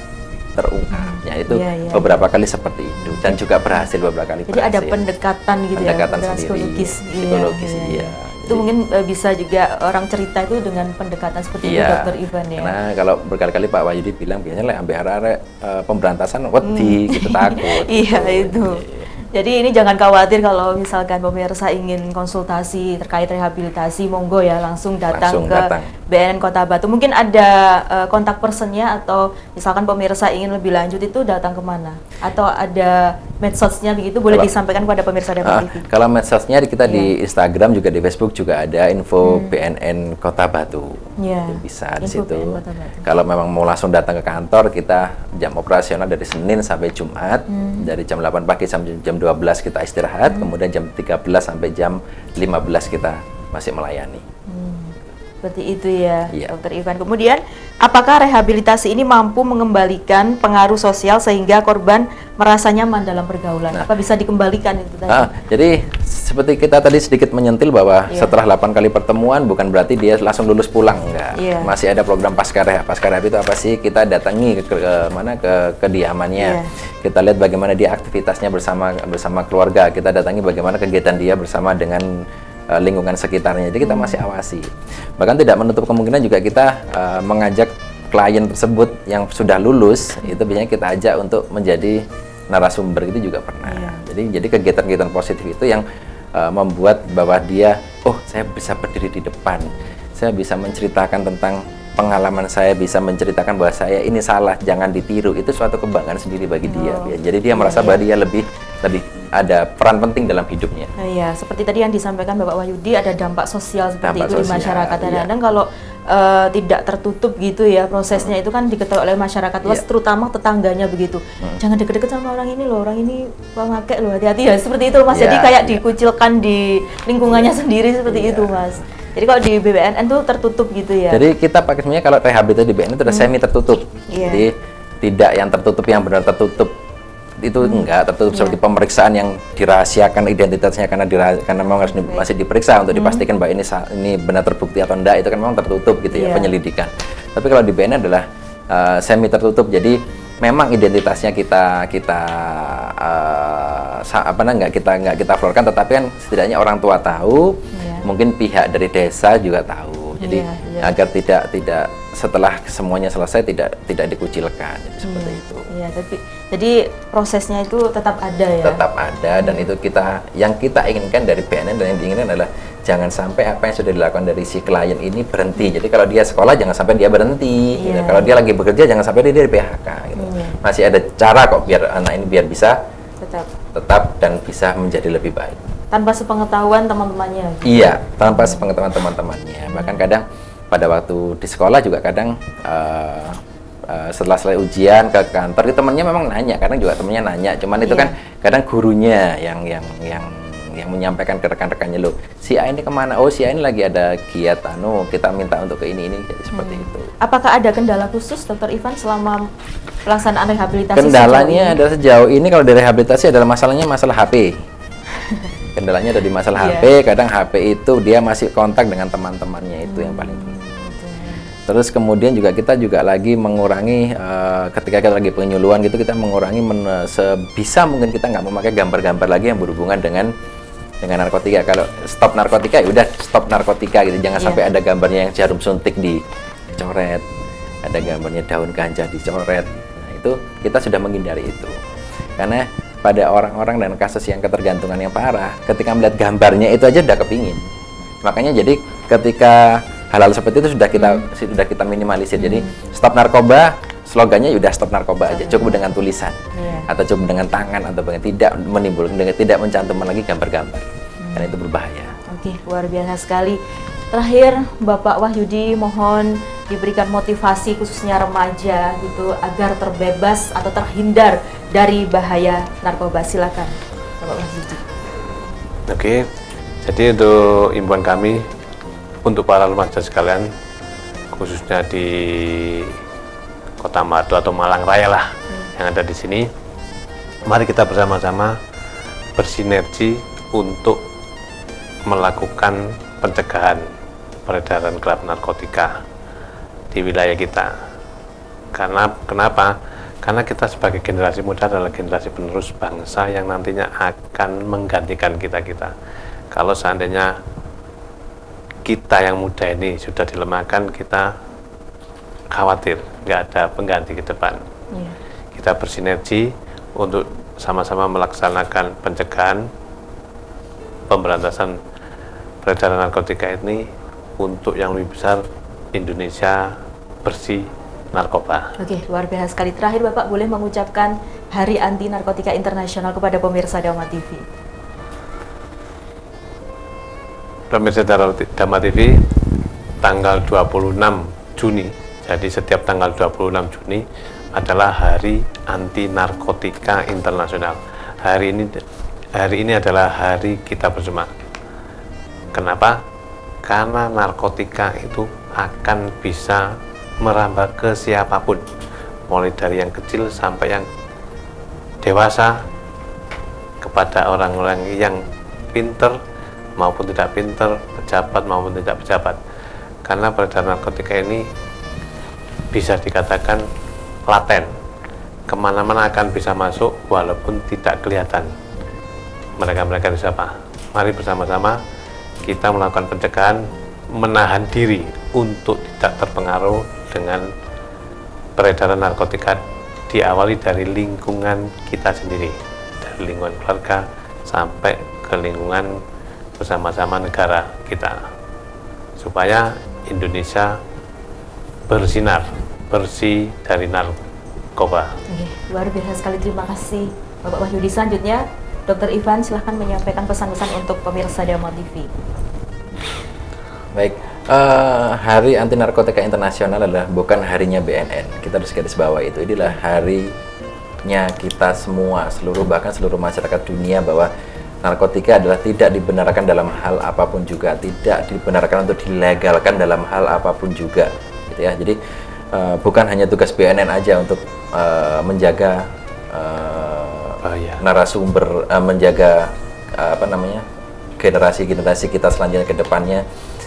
terungkap. Ya itu beberapa kali seperti itu dan juga berhasil beberapa kali. Jadi ada pendekatan gitu pendekatan ya, sendiri, psikologis. Iya. Itu mungkin bisa juga orang cerita itu dengan pendekatan seperti itu Dokter Ivan ya. Karena kalau berkali-kali Pak Wahyudi bilang biasanya ambil arek pemberantasan wedi gitu takut. Iya itu. Jadi ini jangan khawatir kalau misalkan pemirsa ingin konsultasi terkait rehabilitasi, monggo ya langsung datang ke BNN Kota Batu. Mungkin ada kontak personnya atau misalkan pemirsa ingin lebih lanjut itu datang kemana? Atau ada medsosnya begitu, boleh disampaikan kepada pemirsa Dapat TV? Kalau medsosnya kita di Instagram juga di Facebook juga ada info BNN Kota Batu. Bisa di situ. Kalau memang mau langsung datang ke kantor, kita jam operasional dari Senin sampai Jumat, dari jam 8 pagi sampai jam 12 kita istirahat, kemudian jam 13 sampai jam 15 kita masih melayani. Seperti itu ya, Dokter Ivan. Kemudian, apakah rehabilitasi ini mampu mengembalikan pengaruh sosial sehingga korban merasa nyaman dalam pergaulan? Apa bisa dikembalikan itu tadi? Jadi, seperti kita tadi sedikit menyentil bahwa setelah 8 kali pertemuan bukan berarti dia langsung lulus pulang, enggak. Masih ada program pasca rehab. Pasca rehab itu apa sih? Kita datangi ke kediamannya. Kita lihat bagaimana dia aktivitasnya bersama keluarga. Kita datangi bagaimana kegiatan dia bersama dengan lingkungan sekitarnya. Jadi kita masih awasi. Bahkan tidak menutup kemungkinan juga kita mengajak klien tersebut yang sudah lulus, itu biasanya kita ajak untuk menjadi narasumber, itu juga pernah. Jadi kegiatan-kegiatan positif itu yang membuat bahwa dia, oh saya bisa berdiri di depan, saya bisa menceritakan tentang pengalaman saya, bisa menceritakan bahwa saya ini salah, jangan ditiru. Itu suatu kebanggaan sendiri bagi dia. Jadi dia merasa bahwa dia lebih ada peran penting dalam hidupnya. Iya, seperti tadi yang disampaikan Bapak Wahyudi, ada dampak sosial seperti itu di masyarakat. Kadang-kadang kalau tidak tertutup gitu ya prosesnya, itu kan diketahui oleh masyarakat luas, terutama tetangganya begitu. Jangan deket-deket sama orang ini loh, orang ini pemakai loh, hati-hati ya, seperti itu Mas. Jadi kayak dikucilkan di lingkungannya sendiri seperti itu Mas. Jadi kalau di BNN tuh tertutup gitu ya. Jadi kita pakai sebenarnya kalau rehabilitasi di BNN itu udah semi tertutup. Jadi tidak yang tertutup yang benar tertutup. Itu enggak tertutup seperti pemeriksaan yang dirahasiakan identitasnya karena memang harus masih diperiksa untuk dipastikan bahwa ini benar terbukti atau enggak, itu kan memang tertutup gitu ya penyelidikan. Tapi kalau di BNN adalah semi tertutup. Jadi memang identitasnya kita nggak kita florkan, tetapi kan setidaknya orang tua tahu, mungkin pihak dari desa juga tahu. Jadi agar tidak setelah semuanya selesai tidak dikucilkan, jadi seperti itu. Iya, jadi prosesnya itu tetap ada ya. Tetap ada, dan itu yang kita inginkan dari BNN dan yang diinginkan adalah jangan sampai apa yang sudah dilakukan dari si klien ini berhenti. Jadi kalau dia sekolah jangan sampai dia berhenti. Gitu. Kalau dia lagi bekerja jangan sampai dia di PHK. Gitu. Masih ada cara kok biar anak ini biar bisa tetap dan bisa menjadi lebih baik. Tanpa sepengetahuan teman-temannya. Iya, tanpa sepengetahuan teman-temannya. Bahkan kadang pada waktu di sekolah juga kadang setelah selesai ujian ke kantor, itu temannya memang nanya, kadang juga temannya nanya. Cuman itu kan kadang gurunya yang menyampaikan ke rekan-rekannya, loh si A ini kemana? Oh si A ini lagi ada giat kita minta untuk ke ini, jadi seperti itu. Apakah ada kendala khusus Dokter Ivan selama pelaksanaan rehabilitasi? Kendalanya adalah sejauh ini kalau di rehabilitasi adalah masalah HP. Kendalanya ada di masalah HP. Kadang HP itu dia masih kontak dengan teman-temannya, itu yang paling penting. Terus kemudian kita juga lagi mengurangi ketika kita lagi penyuluhan gitu, kita mengurangi sebisa mungkin kita nggak memakai gambar-gambar lagi yang berhubungan dengan dengan narkotika. Kalau stop narkotika ya udah stop narkotika gitu. Jangan sampai ada gambarnya yang jarum suntik dicoret, ada gambarnya daun ganja dicoret. Nah, itu kita sudah menghindari itu. Karena pada orang-orang dan kasus yang ketergantungan yang parah, ketika melihat gambarnya itu aja udah kepingin. Makanya jadi ketika hal-hal seperti itu sudah kita minimalisir. Jadi stop narkoba, slogannya udah stop narkoba aja, cukup dengan tulisan atau cukup dengan tangan atau tidak menimbulkan, tidak mencantumkan lagi gambar-gambar, karena itu berbahaya. Oke, luar biasa sekali. Terakhir, Bapak Wahyudi mohon diberikan motivasi khususnya remaja gitu agar terbebas atau terhindar dari bahaya narkoba. Silakan, Bapak Wahyudi. Oke, jadi untuk imbauan kami untuk para remaja sekalian, khususnya di Kota Madu atau Malang Raya lah yang ada di sini, mari kita bersama-sama bersinergi untuk melakukan pencegahan peredaran gelap narkotika di wilayah kita. Karena kenapa? Karena kita sebagai generasi muda adalah generasi penerus bangsa yang nantinya akan menggantikan kita-kita. Kalau seandainya kita yang muda ini sudah dilemahkan, kita khawatir nggak ada pengganti ke depan. Kita bersinergi untuk sama-sama melaksanakan pencegahan pemberantasan peredaran narkotika ini untuk yang lebih besar, Indonesia bersih narkoba. Oke, luar biasa sekali. Terakhir Bapak boleh mengucapkan Hari Anti Narkotika Internasional kepada pemirsa Dharma TV. Pemirsa Dharma TV, tanggal 26 Juni, jadi setiap tanggal 26 Juni adalah Hari Anti Narkotika Internasional. Hari ini adalah hari kita bersama. Kenapa? Karena narkotika itu akan bisa merambah ke siapapun, mulai dari yang kecil sampai yang dewasa, kepada orang-orang yang pinter maupun tidak pinter, pejabat maupun tidak pejabat. Karena peredaran narkotika ini bisa dikatakan laten, kemana-mana akan bisa masuk walaupun tidak kelihatan. Mereka-mereka itu siapa? Mari bersama-sama kita melakukan pencegahan, menahan diri untuk tidak terpengaruh dengan peredaran narkotika, diawali dari lingkungan kita sendiri, dari lingkungan keluarga sampai ke lingkungan bersama-sama negara kita, supaya Indonesia bersinar, bersih dari narkoba. Oke, luar biasa sekali, terima kasih Bapak Wahyudi. Selanjutnya Dr. Ivan, silahkan menyampaikan pesan-pesan untuk pemirsa Dharma TV. Baik, Hari Anti Narkotika Internasional adalah bukan harinya BNN. Kita harus garis bawahi itu. Inilah harinya kita semua, bahkan seluruh masyarakat dunia, bahwa narkotika adalah tidak dibenarkan dalam hal apapun juga, tidak dibenarkan untuk dilegalkan dalam hal apapun juga, gitu ya. Jadi bukan hanya tugas BNN aja untuk menjaga narasumber, menjaga generasi kita selanjutnya ke depannya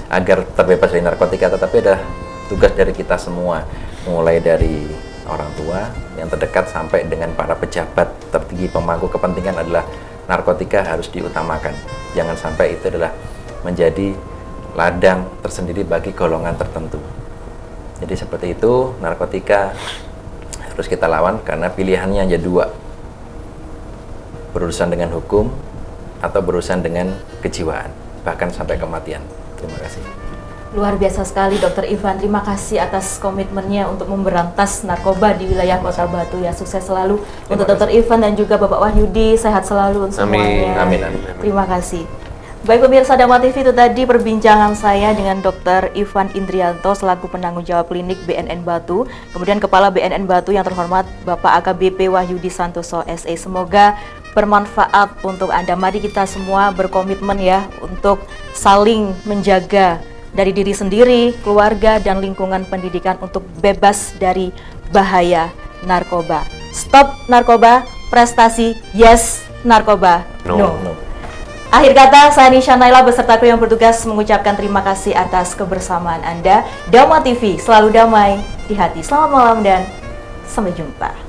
agar terbebas dari narkotika, tetapi ada tugas dari kita semua, mulai dari orang tua yang terdekat sampai dengan para pejabat tertinggi pemangku kepentingan, adalah narkotika harus diutamakan. Jangan sampai itu adalah menjadi ladang tersendiri bagi golongan tertentu. Jadi seperti itu, narkotika harus kita lawan karena pilihannya hanya dua: berurusan dengan hukum atau berurusan dengan kejiwaan, bahkan sampai kematian. Terima kasih. Luar biasa sekali Dr. Ivan, terima kasih atas komitmennya untuk memberantas narkoba di wilayah Kota Batu ya. Sukses selalu untuk Dr. Ivan dan juga Bapak Wahyudi, sehat selalu untuk semuanya. Amin. Terima kasih. Baik pemirsa Dharma TV, itu tadi perbincangan saya dengan Dr. Ivan Indrianto selaku penanggung jawab klinik BNN Batu, kemudian Kepala BNN Batu yang terhormat Bapak AKBP Wahyudi Santoso SE. Semoga bermanfaat untuk Anda. Mari kita semua berkomitmen ya untuk saling menjaga dari diri sendiri, keluarga, dan lingkungan pendidikan untuk bebas dari bahaya narkoba. Stop narkoba, prestasi yes, narkoba no. Akhir kata, saya Nisha Naila beserta kru yang bertugas mengucapkan terima kasih atas kebersamaan Anda. Dharma TV, selalu damai di hati. Selamat malam dan sampai jumpa.